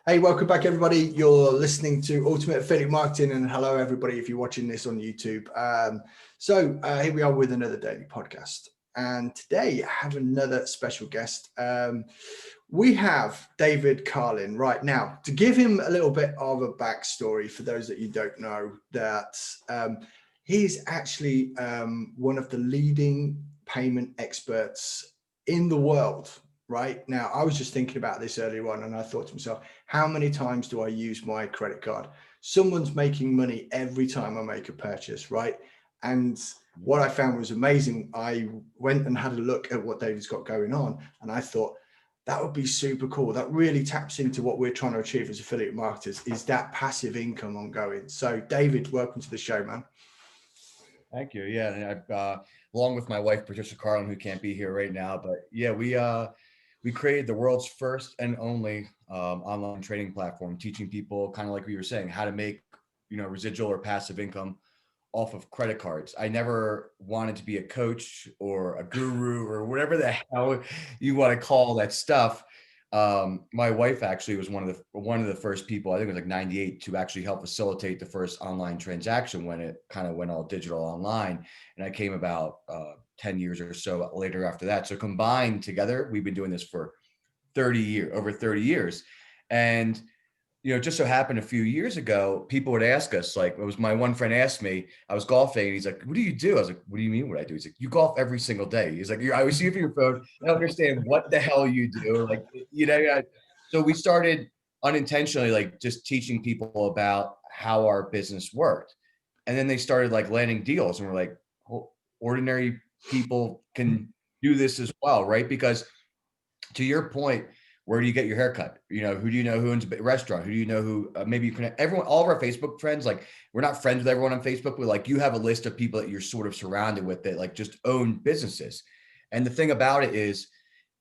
Hey, welcome back, everybody. You're listening to Ultimate Affiliate Marketing, and hello, everybody, if you're watching this on YouTube. Here we are with another daily podcast. And today I have another special guest. We have David Carlin right now. To give him a little bit of a backstory for those that you don't know, that he's actually one of the leading payment experts in the world. Right now, I was just thinking about this earlier on, and I thought to myself, how many times do I use my credit card? Someone's making money every time I make a purchase, right? And what I found was amazing. I went and had a look at what David's got going on, and I thought that would be super cool. That really taps into what we're trying to achieve as affiliate marketers, is that passive income ongoing. So David, welcome to the show, man. Thank you. Yeah, and along with my wife, Patricia Carlin, who can't be here right now, but yeah, we created the world's first and only online trading platform, teaching people, kind of like we were saying, how to make residual or passive income off of credit cards. I never wanted to be a coach or a guru or whatever the hell you want to call that stuff. My wife actually was one of the first people, I think it was like 98, to actually help facilitate the first online transaction when it kind of went all digital online. And I came about 10 years or so later after that. So combined together, we've been doing this for over 30 years. And just so happened a few years ago, people would ask us, like, it was my one friend asked me, I was golfing, and he's like, what do you do? I was like, what do you mean what I do? He's like, you golf every single day. He's like, I always see you for your phone. I don't understand what the hell you do. Like, so we started unintentionally, like, just teaching people about how our business worked. And then they started like landing deals, and we're like, well, ordinary people can do this as well, right? Because to your point, where do you get your haircut? Who do you know who owns a restaurant? Who do you know who maybe you connect? Everyone, all of our Facebook friends, like, we're not friends with everyone on Facebook, but like, you have a list of people that you're sort of surrounded with that like just own businesses. And the thing about it is,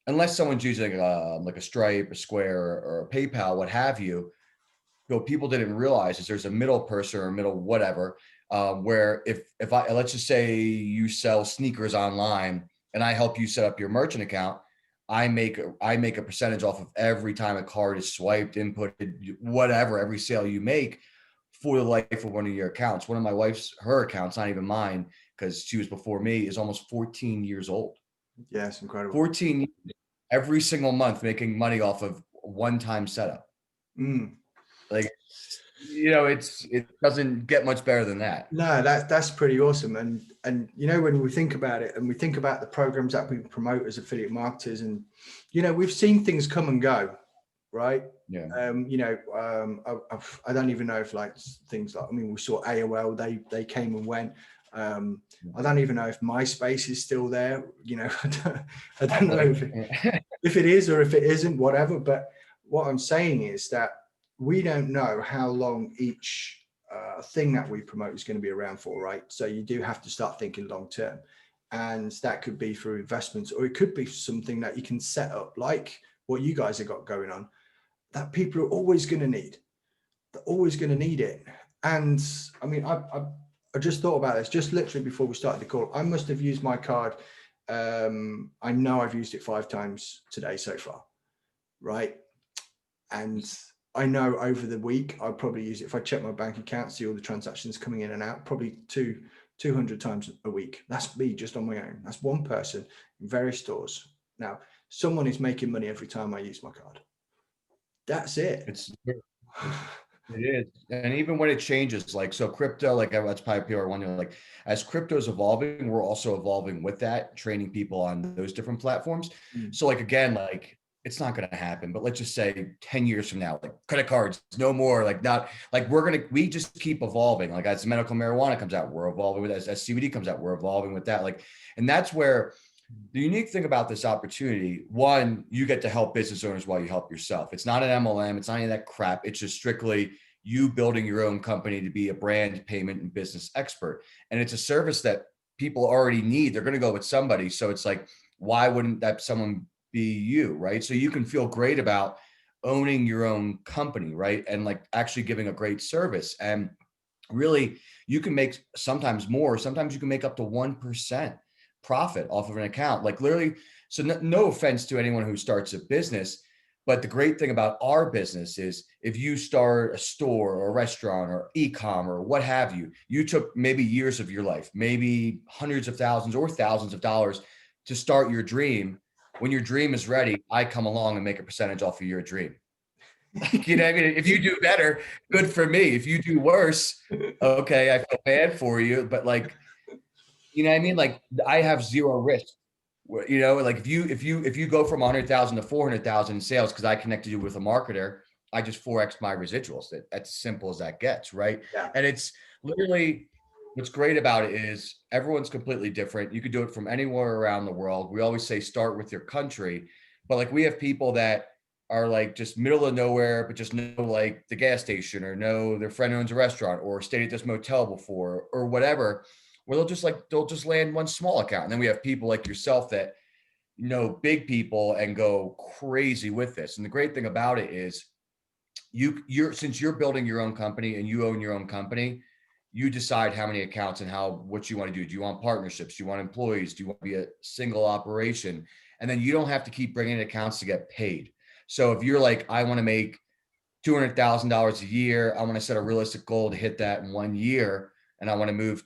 unless someone's using like a Stripe, a Square, or a PayPal, what have you, what people didn't realize is there's a middle person or middle whatever, where if I, let's just say you sell sneakers online and I help you set up your merchant account, I make a percentage off of every time a card is swiped, inputted, whatever, every sale you make for the life of one of your accounts. One of my wife's, her accounts, not even mine, because she was before me, is almost 14 years old. Yeah, it's incredible. 14 years, every single month making money off of one-time setup. Like, it doesn't get much better than that. No, that's pretty awesome. And when we think about it, and we think about the programs that we promote as affiliate marketers, and we've seen things come and go, right? Yeah. I don't even know if like things like, we saw AOL, they came and went. I don't even know if MySpace is still there. I don't know if it is or if it isn't, whatever. But what I'm saying is that we don't know how long each thing that we promote is going to be around for, right? So you do have to start thinking long term, and that could be through investments, or it could be something that you can set up like what you guys have got going on, that people are always going to need. They're always going to need it. And I just thought about this just literally before we started the call. I must have used my card. I know I've used it 5 times today so far, right? And I know over the week, I'll probably use it. If I check my bank account, see all the transactions coming in and out, probably 200 times a week. That's me just on my own. That's one person in various stores. Now, someone is making money every time I use my card. That's it. It is. And even when it changes, like, so crypto, like, that's probably people are wondering, like, as crypto is evolving, we're also evolving with that, training people on those different platforms. So like, again, like, it's not going to happen, but let's just say 10 years from now, like, credit cards, no more, like, not like, we just keep evolving. Like, as medical marijuana comes out, we're evolving with it. As CBD comes out, we're evolving with that. Like, and that's where the unique thing about this opportunity, one, you get to help business owners while you help yourself. It's not an MLM. It's not any of that crap. It's just strictly you building your own company to be a brand, payment, and business expert. And it's a service that people already need. They're going to go with somebody. So it's like, why wouldn't that someone be you, right? So you can feel great about owning your own company, right? And like actually giving a great service. And really, you can make sometimes more, sometimes you can make up to 1% profit off of an account. Like, literally, so no offense to anyone who starts a business, But the great thing about our business is if you start a store or a restaurant or e-com or what have you, you took maybe years of your life, maybe hundreds of thousands or thousands of dollars to start your dream. When your dream is ready, I come along and make a percentage off of your dream. Like, you know what I mean? If you do better, good for me. If you do worse, okay, I feel bad for you. But like, you know what I mean? Like I have zero risk. You know, like if you go from 100,000 to 400,000 in sales because I connected you with a marketer, I just 4x my residuals. That's as simple as that gets, right? Yeah. And it's literally what's great about it is everyone's completely different. You could do it from anywhere around the world. We always say start with your country, but like we have people that are like just middle of nowhere, but just know like the gas station or know their friend owns a restaurant or stayed at this motel before or whatever, where they'll just land one small account. And then we have people like yourself that know big people and go crazy with this. And the great thing about it is you're since you're building your own company and you own your own company, you decide how many accounts and what you want to do. Do you want partnerships? Do you want employees? Do you want to be a single operation? And then you don't have to keep bringing accounts to get paid. So if you're like, I want to make $200,000 a year, I want to set a realistic goal to hit that in 1 year, and I want to move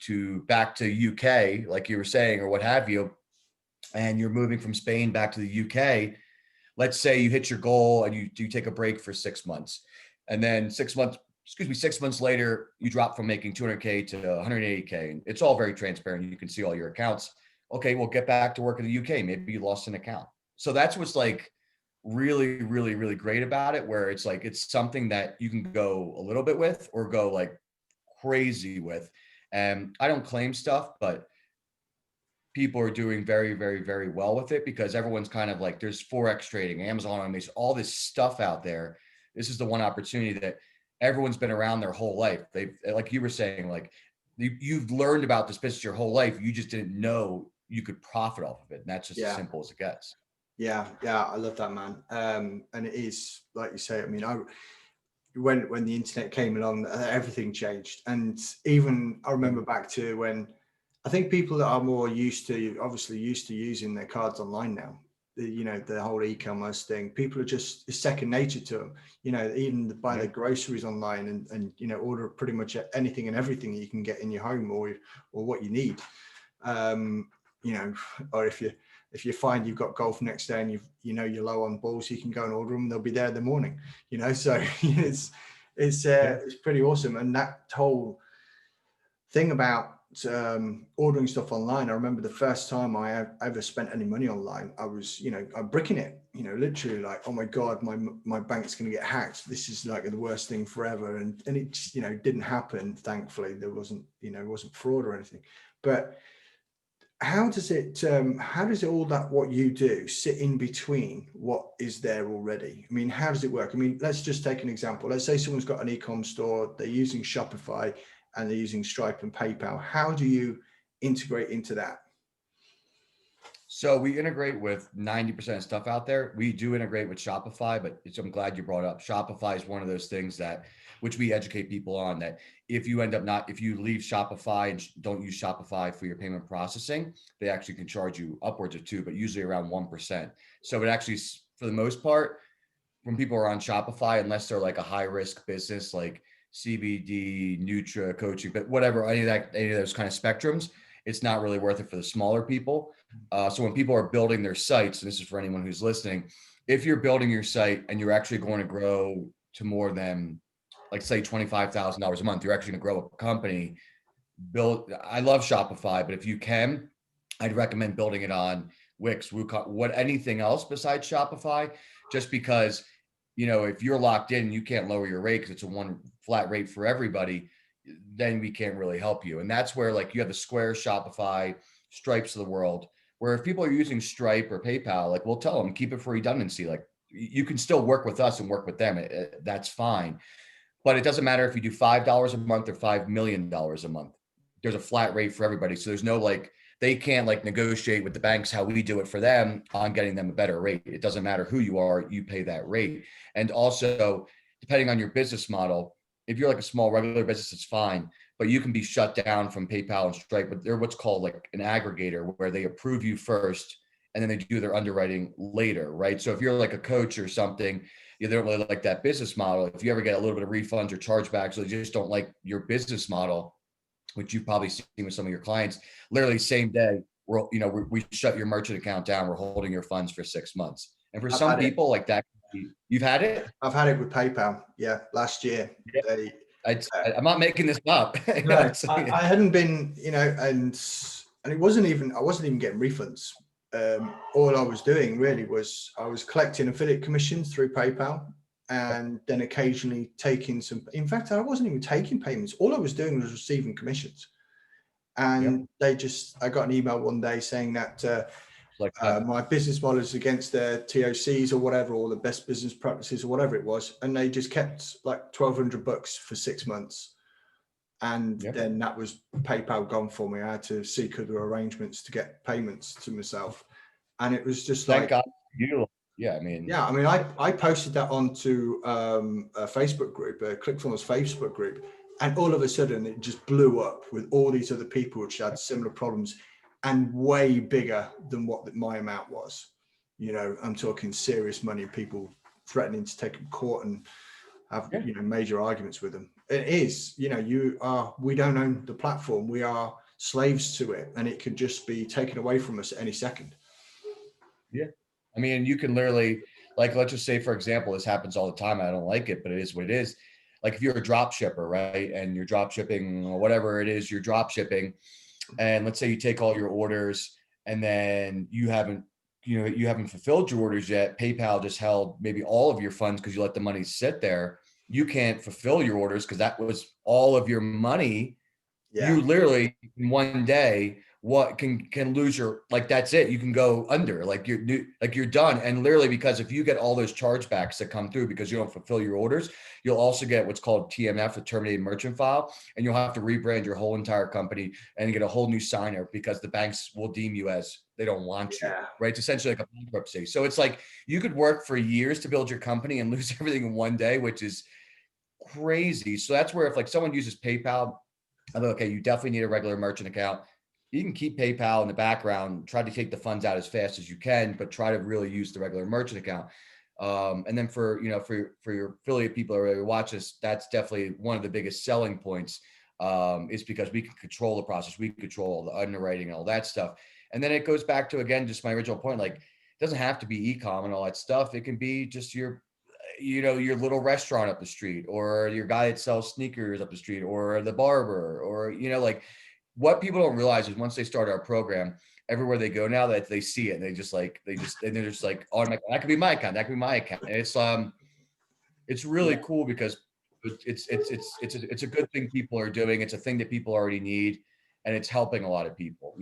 back to UK, like you were saying, or what have you, and you're moving from Spain back to the UK. Let's say you hit your goal and you take a break for 6 months, and then 6 months later, you drop from making 200K to 180K. And it's all very transparent. You can see all your accounts. Okay, well, get back to work in the UK. Maybe you lost an account. So that's what's like really, really, really great about it, where it's like, it's something that you can go a little bit with or go like crazy with. And I don't claim stuff, but people are doing very, very, very well with it because everyone's kind of like, there's Forex trading, Amazon, there's all this stuff out there. This is the one opportunity that everyone's been around their whole life. They've, like you were saying, like you've learned about this business your whole life. You just didn't know you could profit off of it. And that's just as simple as it gets. Yeah. I love that, man. And it is, like you say, I mean, when the internet came along, everything changed. And even I remember back to when I think people that are more used to using their cards online now, the whole e-commerce thing, people are just, it's second nature to them, even buy their groceries online and order pretty much anything and everything that you can get in your home or what you need. Or if you find you've got golf next day and you're low on balls, you can go and order them. They'll be there in the morning, so it's pretty awesome. And that whole thing about ordering stuff online, I remember the first time I ever spent any money online, I was I'm bricking it, literally like, oh my god, my bank's going to get hacked, this is like the worst thing forever. And it just, didn't happen, thankfully. There wasn't it wasn't fraud or anything. But how does it all that what you do sit in between what is there already? I mean, how does it work? I mean, let's just take an example. Let's say someone's got an e-com store, they're using Shopify and they're using Stripe and PayPal. How do you integrate into that? So we integrate with 90% of stuff out there. We do integrate with Shopify, but I'm glad you brought up. Shopify is one of those things which we educate people on, that if you leave Shopify and don't use Shopify for your payment processing, they actually can charge you upwards of 2%, but usually around 1%. So it actually, for the most part, when people are on Shopify, unless they're like a high risk business, like CBD, Nutra, coaching, but whatever, any of those kind of spectrums, it's not really worth it for the smaller people. So when people are building their sites, and this is for anyone who's listening, if you're building your site and you're actually going to grow to more than, like, say $25,000 a month, you're actually going to grow a company. I love Shopify, but if you can, I'd recommend building it on Wix, WooCommerce, anything else besides Shopify, just because, if you're locked in, you can't lower your rate because it's a one flat rate for everybody, then we can't really help you. And that's where, like, you have the Square, Shopify, Stripes of the world, where if people are using Stripe or PayPal, like, we'll tell them, keep it for redundancy. Like, you can still work with us and work with them. That's fine. But it doesn't matter if you do $5 a month or $5 million a month. There's a flat rate for everybody. So there's no, like, they can't like negotiate with the banks how we do it for them on getting them a better rate. It doesn't matter who you are, you pay that rate. And also, depending on your business model, if you're like a small regular business, it's fine, but you can be shut down from PayPal and Stripe. But they're what's called like an aggregator, where they approve you first and then they do their underwriting later, right? So if you're like a coach or something, they don't really like that business model. If you ever get a little bit of refunds or chargebacks, or they just don't like your business model, which you've probably seen with some of your clients, literally same day, we shut your merchant account down. We're holding your funds for 6 months. And for some people like that, you've had it? I've had it with PayPal. Yeah. Last year. Yeah. I'm not making this up. No, I hadn't been, and it wasn't even, I wasn't even getting refunds. All I was doing really was I was collecting affiliate commissions through PayPal, and then occasionally taking some, in fact, I wasn't even taking payments. All I was doing was receiving commissions. And I got an email one day saying that my business model is against their TOCs or whatever, or the best business practices or whatever it was. And they just kept like $1,200 for 6 months. And then that was PayPal gone for me. I had to seek other arrangements to get payments to myself. And it was just Thank God you. I posted that onto a Facebook group, a ClickFunnels Facebook group. And all of a sudden it just blew up with all these other people which had similar problems and way bigger than what my amount was. I'm talking serious money, people threatening to take them to court and have major arguments with them. It is, we don't own the platform. We are slaves to it, and it could just be taken away from us at any second. Yeah. I mean, you can literally, like, let's just say, for example, this happens all the time. I don't like it, but it is what it is. Like if you're a drop shipper, right? And you're drop shipping or whatever it is, you're drop shipping. And let's say you take all your orders and then you haven't fulfilled your orders yet. PayPal just held maybe all of your funds because you let the money sit there. You can't fulfill your orders because that was all of your money. Yeah. You literally in one day can lose your, like, that's it. You can go under, like you're done. And literally, because if you get all those chargebacks that come through because you don't fulfill your orders, you'll also get what's called TMF, the terminated merchant file, and you'll have to rebrand your whole entire company and get a whole new signer because the banks will deem you as they don't want you, right? It's essentially like a bankruptcy. So it's like you could work for years to build your company and lose everything in one day, which is crazy. So that's where if like someone uses PayPal, I'm like, okay, you definitely need a regular merchant account. You can keep PayPal in the background, try to take the funds out as fast as you can, but try to really use the regular merchant account. And then for your affiliate people who really watch this, that's definitely one of the biggest selling points, is because we can control the process. We can control the underwriting and all that stuff. And then it goes back to, again, just my original point, like it doesn't have to be e-com and all that stuff. It can be just your little restaurant up the street, or your guy that sells sneakers up the street, or the barber, or, like, what people don't realize is once they start our program, everywhere they go now, that they see it, and they're just like, oh, that could be my account. That could be my account. And it's really cool because it's a good thing people are doing. It's a thing that people already need, and it's helping a lot of people,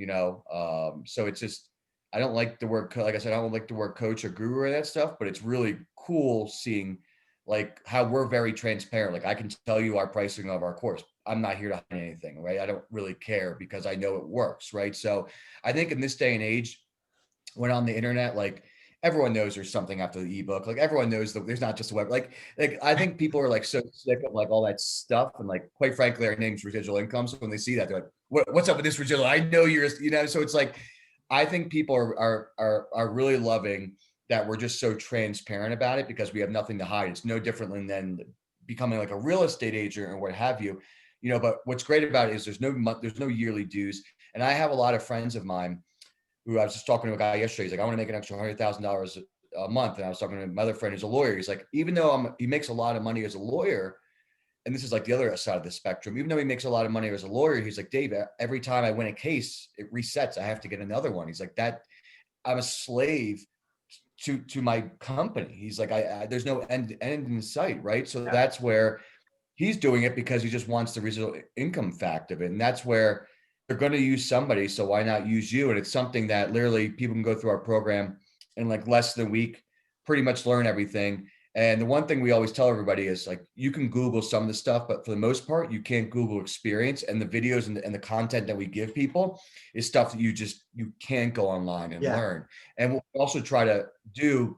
so it's just, I don't like the word, like I said, I don't like the word coach or guru or that stuff, but it's really cool seeing like how we're very transparent. Like I can tell you our pricing of our course. I'm not here to hide anything, right? I don't really care because I know it works, right? So I think in this day and age, when on the internet, like everyone knows there's something after the ebook. Like everyone knows that there's not just a web. Like I think people are like so sick of like all that stuff, and like quite frankly, our name's residual income. So when they see that, they're like, "What's up with this residual? I know you're," So it's like, I think people are really loving that we're just so transparent about it because we have nothing to hide. It's no different than becoming like a real estate agent or what have you. But what's great about it is there's no yearly dues. And I have a lot of friends of mine who, I was just talking to a guy yesterday. He's like, I want to make an extra $100,000 a month. And I was talking to another friend who's a lawyer. He's like, even though he makes a lot of money as a lawyer, and this is like the other side of the spectrum, even though he makes a lot of money as a lawyer, he's like, Dave, every time I win a case, it resets. I have to get another one. He's like, that I'm a slave to my company. He's like, there's no end in sight. Right. So that's where he's doing it, because he just wants the residual income fact of it. And that's where they're going to use somebody. So why not use you? And it's something that literally people can go through our program in like less than a week, pretty much learn everything. And the one thing we always tell everybody is like, you can Google some of the stuff, but for the most part, you can't Google experience. And the videos and the content that we give people is stuff that you can't go online and learn. And what we also try to do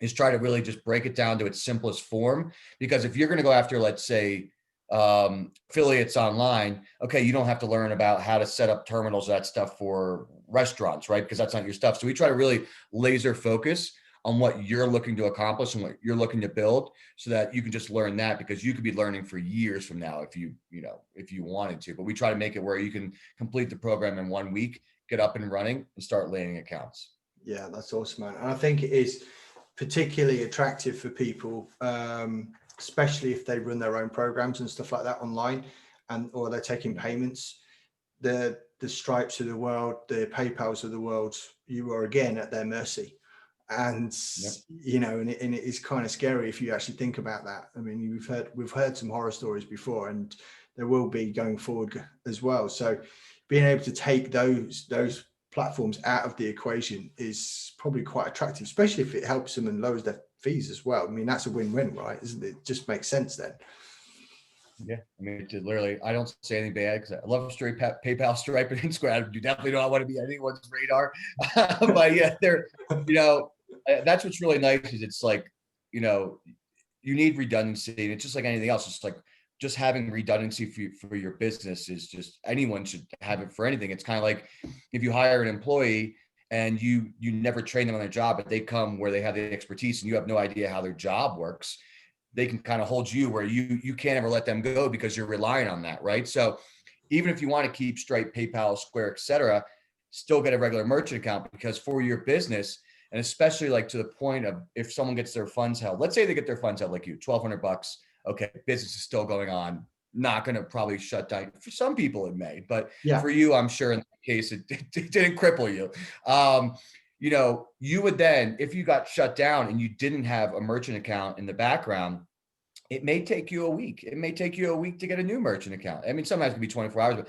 is try to really just break it down to its simplest form. Because if you're going to go after, let's say, affiliates online, okay, you don't have to learn about how to set up terminals, that stuff for restaurants, right? Because that's not your stuff. So we try to really laser focus on what you're looking to accomplish and what you're looking to build, so that you can just learn that, because you could be learning for years from now if you wanted to. But we try to make it where you can complete the program in 1 week, get up and running, and start landing accounts. Yeah, that's awesome, man. And I think it is particularly attractive for people, especially if they run their own programs and stuff like that online, or they're taking payments. The Stripes of the world, the PayPals of the world, you are again at their mercy. And Yep. and it is kind of scary if you actually think about that. I mean, we've heard some horror stories before, and there will be going forward as well. So being able to take those platforms out of the equation is probably quite attractive, especially if it helps them and lowers their fees as well. I mean, that's a win-win, right? Isn't it? It just makes sense then. Yeah, I mean, literally, I don't say anything bad because I love Stripe, PayPal, Stripe, and Instagram. You definitely don't want to be anyone's radar. But yeah, that's what's really nice, is it's like, you need redundancy, and it's just like anything else. It's like just having redundancy for your business is just, anyone should have it for anything. It's kind of like if you hire an employee and you never train them on their job, but they come where they have the expertise and you have no idea how their job works, they can kind of hold you where you can't ever let them go because you're relying on that, right? So even if you want to keep Stripe, PayPal, Square, etc., still get a regular merchant account, because for your business, and especially like to the point of if someone gets their funds held, let's say they get their funds held like you, $1,200, okay, business is still going on, not going to probably shut down. For some people it may, but Yeah. For you, I'm sure in that case, it didn't cripple you. You would then, if you got shut down and you didn't have a merchant account in the background, it may take you a week. It may take you a week to get a new merchant account. I mean, sometimes it can be 24 hours, but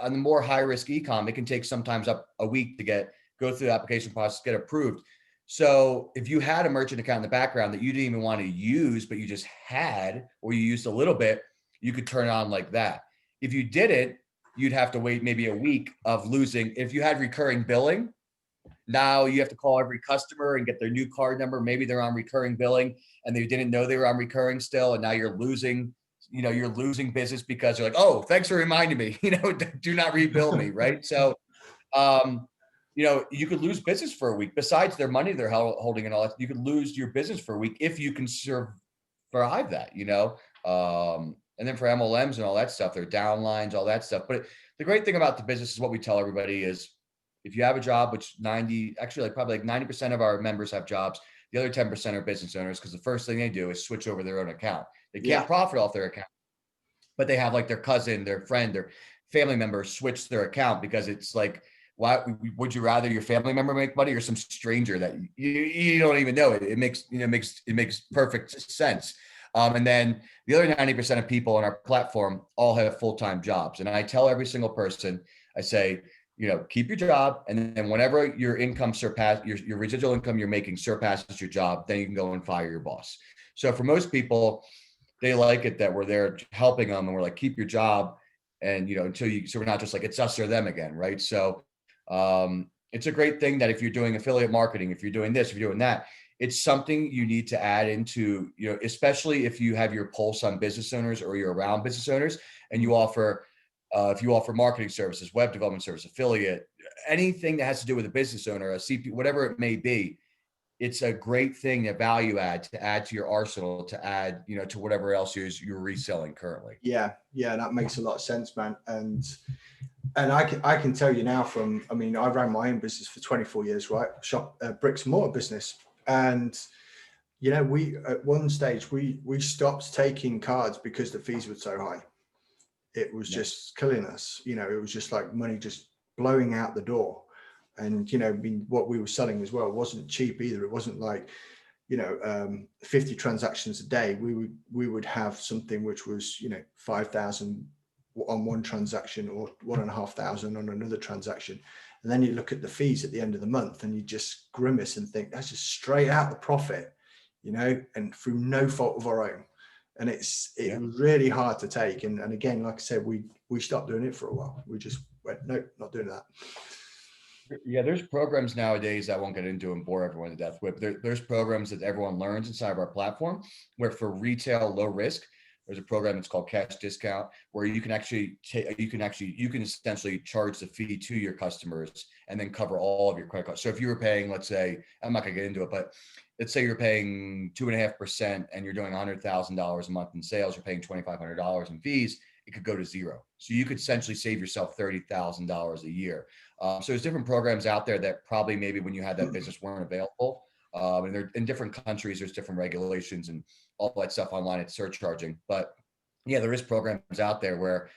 on the more high risk e-com, it can take sometimes up a week to go through the application process, get approved. So if you had a merchant account in the background that you didn't even want to use, but you just had, or you used a little bit, you could turn it on like that. If you didn't, you'd have to wait maybe a week of losing. If you had recurring billing, now you have to call every customer and get their new card number. Maybe they're on recurring billing and they didn't know they were on recurring still. And now you're losing business because you're like, oh, thanks for reminding me, do not rebill me. Right. So, you could lose business for a week. Besides their money they're holding and all that, you could lose your business for a week if you can survive that, and then for MLMs and all that stuff, their downlines, all that stuff. But the great thing about the business is what we tell everybody is, if you have a job, which probably 90% of our members have jobs, the other 10% are business owners, because the first thing they do is switch over their own account. They can't profit off their account, but they have like their cousin, their friend, their family member switch their account, because it's like, why would you rather your family member make money or some stranger that you don't even know? It makes perfect sense. And then the other 90% of people on our platform all have full-time jobs. And I tell every single person, I say, keep your job. And then whenever your income your residual income you're making surpasses your job, then you can go and fire your boss. So for most people, they like it that we're there helping them, and we're like, keep your job. And, so we're not just like, it's us or them again. Right. So it's a great thing that if you're doing affiliate marketing, if you're doing this, if you're doing that, it's something you need to add into, especially if you have your pulse on business owners or you're around business owners and you offer, if you offer marketing services, web development service, affiliate, anything that has to do with a business owner, a CP, whatever it may be, it's a great thing, a value add to add to your arsenal, to add, to whatever else you're reselling currently. Yeah, that makes a lot of sense, man. And I can tell you now I ran my own business for 24 years, right? Shop, bricks and mortar business. And, we, at one stage, we stopped taking cards because the fees were so high. It was just killing us. It was just like money just blowing out the door. And, what we were selling as well wasn't cheap either. It wasn't like, 50 transactions a day. We would have something which was, 5,000 on one transaction or 1,500 on another transaction. And then you look at the fees at the end of the month and you just grimace and think that's just straight out the profit, and through no fault of our own. And it's really hard to take. And again, like I said, we stopped doing it for a while. We just went, no, not doing that. Yeah, there's programs nowadays I won't get into and bore everyone to death with. There's programs that everyone learns inside of our platform where for retail, low risk, There's a program that's called cash discount, where you can essentially charge the fee to your customers and then cover all of your credit cards. So if you were paying, let's say, I'm not gonna get into it, but let's say you're paying 2.5% and you're doing $100,000 a month in sales, you're paying $2,500 in fees, it could go to zero. So you could essentially save yourself $30,000 a year. So there's different programs out there that probably maybe when you had that business weren't available. And they're in different countries, there's different regulations and all that stuff online, it's surcharging. But yeah, there is programs out there where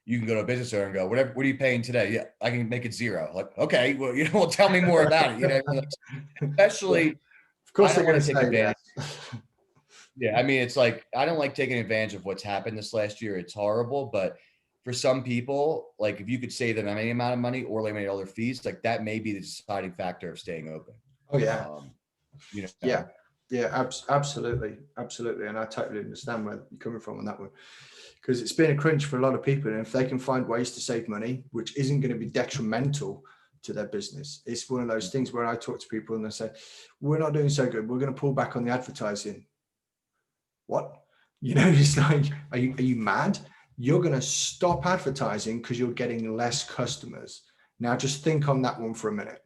you can go to a business owner and go, what are you paying today? Yeah, I can make it zero. Like, okay, well, well, tell me more about it. Especially, of course, I don't they're want going to to take say advantage. yes. Yeah, I mean, it's like, I don't like taking advantage of what's happened this last year. It's horrible, but for some people, like if you could save them any amount of money or eliminate all their fees, like that may be the deciding factor of staying open. Oh yeah. Yeah. Absolutely. And I totally understand where you're coming from on that one, because it's been a crunch for a lot of people. And if they can find ways to save money, which isn't going to be detrimental to their business, it's one of those things where I talk to people and they say, we're not doing so good, we're going to pull back on the advertising. What? It's like, are you mad? You're going to stop advertising because you're getting less customers. Now just think on that one for a minute,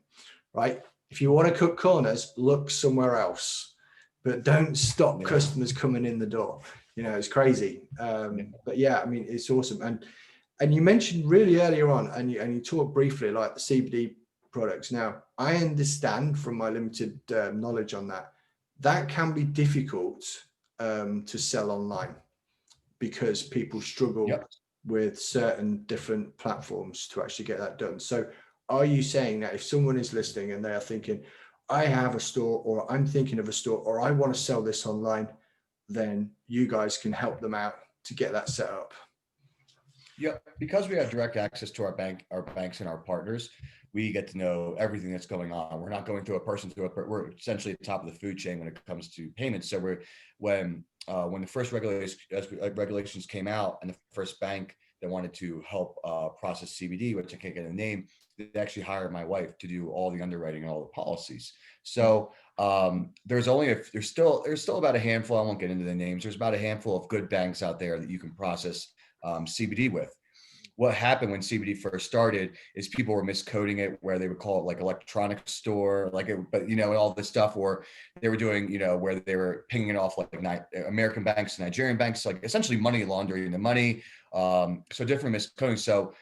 right? If you want to cut corners, look somewhere else, but don't stop customers coming in the door. It's crazy. But yeah, I mean, it's awesome. And you mentioned really earlier on, and you talked briefly like the CBD products. Now, I understand from my limited knowledge on that can be difficult to sell online because people struggle with certain different platforms to actually get that done. So are you saying that if someone is listening and they are thinking, I have a store, or I'm thinking of a store, or I want to sell this online, then you guys can help them out to get that set up? Yeah, because we have direct access to our banks and our partners, we get to know everything that's going on. We're not going through a person we're essentially at the top of the food chain when it comes to payments. So when the first regulations came out, and the first bank that wanted to help process CBD, which I can't get a name, they actually hired my wife to do all the underwriting and all the policies. So there's still about a handful. I won't get into the names. There's about a handful of good banks out there that you can process CBD with. What happened when CBD first started is people were miscoding it, where they would call it like electronic store, and all this stuff, or they were doing, where they were pinging it off like American banks, Nigerian banks, like essentially money laundering the money. So different miscoding. So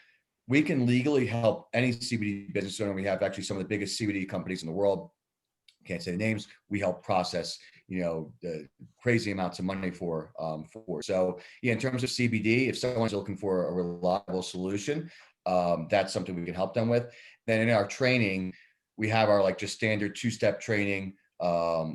we can legally help any CBD business owner. We have actually some of the biggest CBD companies in the world. Can't say the names. We help process, the crazy amounts of money for. So yeah, in terms of CBD, if someone's looking for a reliable solution, that's something we can help them with. Then in our training, we have our just standard 2-step training,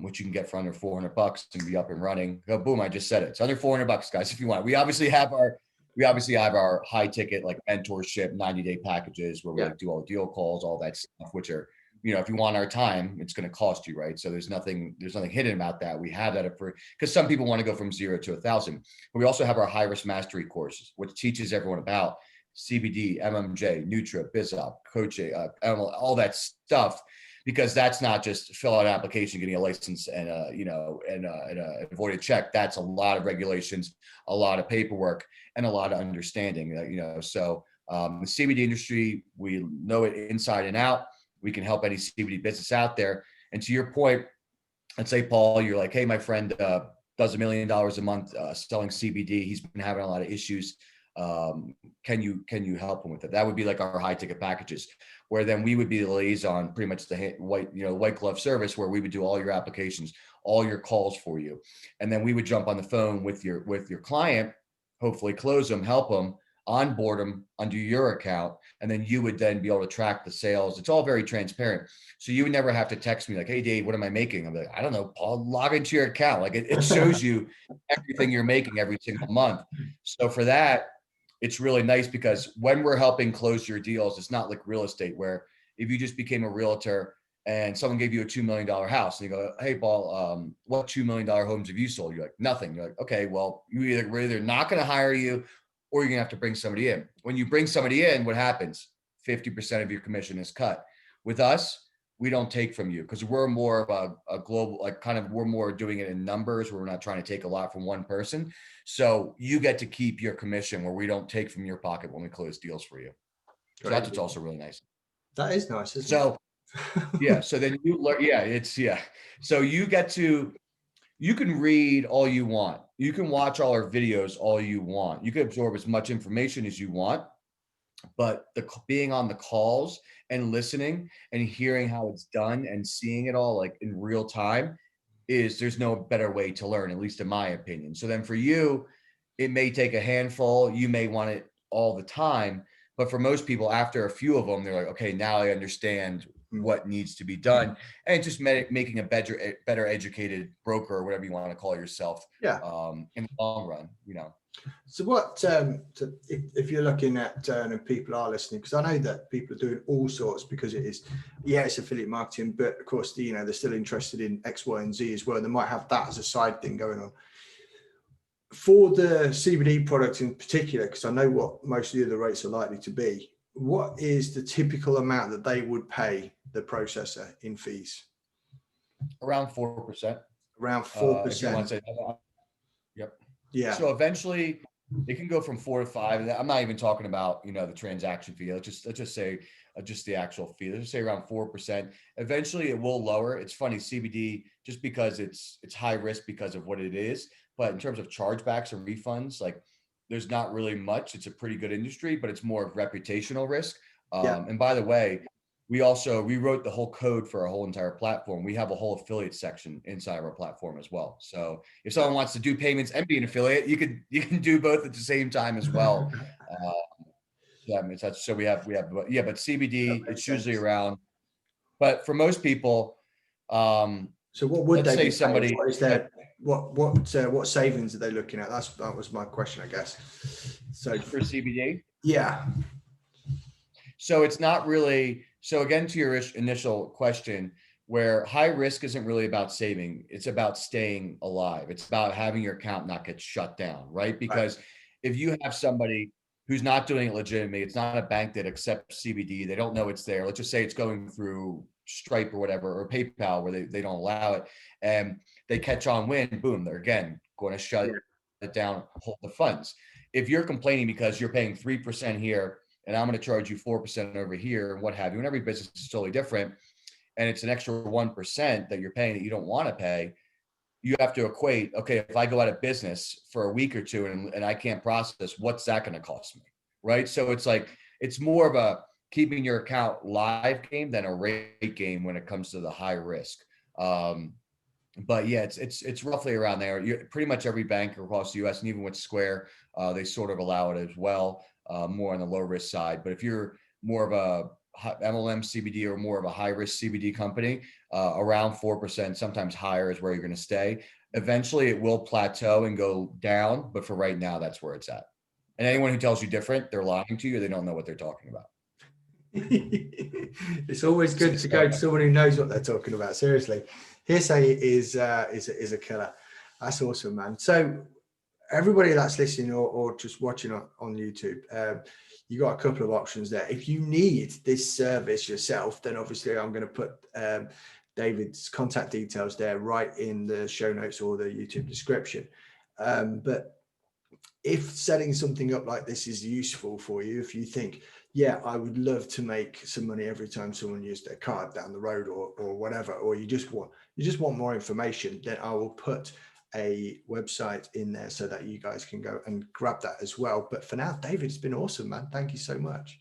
which you can get for under $400 and be up and running. Oh, boom! I just said it. It's under $400, guys. If you want, we obviously have our high ticket mentorship 90-day packages where we do all the deal calls, all that stuff, which are, if you want our time, it's going to cost you, right? So there's nothing hidden about that. We have that because some people want to go from 0 to 1,000. But we also have our high risk mastery courses, which teaches everyone about CBD, MMJ, Nutra, BizOp, Coaching, all that stuff, because that's not just fill out an application, getting a license and a voided check. That's a lot of regulations, a lot of paperwork, and a lot of understanding. So the CBD industry, we know it inside and out. We can help any CBD business out there. And to your point, let's say, Paul, you're like, hey, my friend does $1 million a month selling CBD. He's been having a lot of issues. Can you help him with it? That would be like our high ticket packages, where then we would be the liaison, pretty much the white glove service, where we would do all your applications, all your calls for you. And then we would jump on the phone with your client, hopefully close them, help them, onboard them under your account, and then you would then be able to track the sales. It's all very transparent. So you would never have to text me like, hey, Dave, what am I making? I'm like, I don't know, Paul, log into your account. Like it shows you everything you're making every single month. So for that, it's really nice, because when we're helping close your deals, it's not like real estate, where if you just became a realtor and someone gave you a $2 million house and you go, hey, Paul, what $2 million homes have you sold? You're like, nothing. You're like, okay, well, we're either not going to hire you, or you're gonna have to bring somebody in. When you bring somebody in, what happens? 50% of your commission is cut. With us, we don't take from you, because we're more of a global, like kind of, we're more doing it in numbers. We're not trying to take a lot from one person. So you get to keep your commission, where we don't take from your pocket when we close deals for you. So that's what's also really nice. That is nice, isn't So it? yeah, so then you learn, So you can read all you want. You can watch all our videos all you want. You can absorb as much information as you want, but being on the calls and listening and hearing how it's done and seeing it all like in real time there's no better way to learn, at least in my opinion. So then for you, it may take a handful. You may want it all the time, but for most people, after a few of them, they're like, okay, now I understand what needs to be done, and just making a better educated broker, or whatever you want to call yourself. Yeah. In the long run, So what, if you're looking at, and people are listening, because I know that people are doing all sorts, because it's affiliate marketing, but of course, they're still interested in X, Y, and Z as well. And they might have that as a side thing going on. For the CBD product in particular, because I know what most of the other rates are likely to be, what is the typical amount that they would pay the processor in fees? Around 4%. Around 4%. If you want to say, yep. Yeah. So eventually it can go from 4 to 5. I'm not even talking about, the transaction fee. Let's just say just the actual fee. Let's just say around 4%. Eventually it will lower. It's funny, CBD, just because it's high risk because of what it is. But in terms of chargebacks and refunds, like there's not really much. It's a pretty good industry, but it's more of reputational risk. And by the way, we wrote the whole code for our whole entire platform. We have a whole affiliate section inside of our platform as well. So if someone wants to do payments and be an affiliate, you can do both at the same time as well. So we have, but CBD, it's usually around, but for most people, so what would they say somebody, what is their, what savings are they looking at? That was my question, I guess. So for CBD? Yeah. So it's not really, so again, to your initial question, where high risk isn't really about saving, it's about staying alive. It's about having your account not get shut down, right? Because if you have somebody who's not doing it legitimately, it's not a bank that accepts CBD, they don't know it's there. Let's just say it's going through Stripe or whatever, or PayPal, where they don't allow it, and they catch on wind, boom, they're again going to shut it down, hold the funds. If you're complaining because you're paying 3% here, and I'm going to charge you 4% over here, and what have you, and every business is totally different, and it's an extra 1% that you're paying that you don't want to pay, you have to equate, okay, if I go out of business for a week or two and I can't process, what's that going to cost me, right? So it's like, it's more of a keeping your account live game than a rate game when it comes to the high risk. But yeah, it's roughly around there. Pretty much every bank across the US, and even with Square, they sort of allow it as well, more on the low risk side. But if you're more of a MLM CBD or more of a high risk CBD company, around 4%, sometimes higher, is where you're going to stay. Eventually it will plateau and go down, but for right now, that's where it's at. And anyone who tells you different, they're lying to you. They don't know what they're talking about. It's always good to go to someone who knows what they're talking about. Seriously, hearsay is a killer. That's awesome, man. So everybody that's listening or just watching on YouTube, you got a couple of options there. If you need this service yourself, then obviously I'm going to put David's contact details there right in the show notes or the YouTube description. But if setting something up like this is useful for you, if you think, yeah, I would love to make some money every time someone used their card down the road or whatever, or you just want more information, then I will put a website in there so that you guys can go and grab that as well. But for now, David, it's been awesome, man. Thank you so much.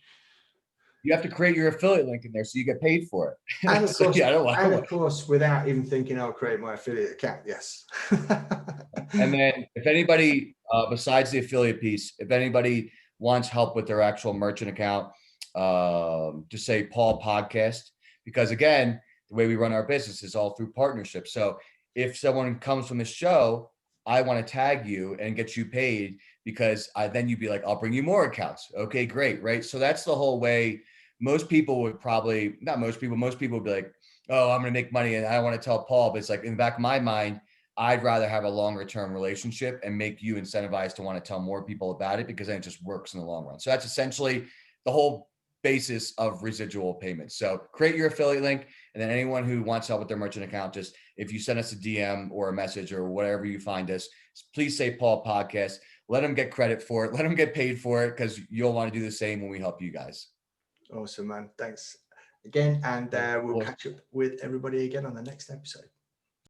You have to create your affiliate link in there so you get paid for it. And of course, of course, without even thinking, I'll create my affiliate account. Yes. And then if anybody, besides the affiliate piece, if anybody wants help with their actual merchant account, just say Paul Podcast, because again, the way we run our business is all through partnerships. So if someone comes from the show, I want to tag you and get you paid, because then you'd be like, I'll bring you more accounts. Okay, great. Right. So that's the whole way. Most people would probably, not most people would be like, oh, I'm going to make money and I want to tell Paul, but it's like in the back of my mind, I'd rather have a longer term relationship and make you incentivized to want to tell more people about it, because then it just works in the long run. So that's essentially the whole basis of residual payments. So create your affiliate link, and then anyone who wants help with their merchant account, just if you send us a DM or a message or whatever you find us, please say Paul Podcast. Let them get credit for it. Let them get paid for it, because you'll want to do the same when we help you guys. Awesome, man. Thanks again. And we'll catch up with everybody again on the next episode.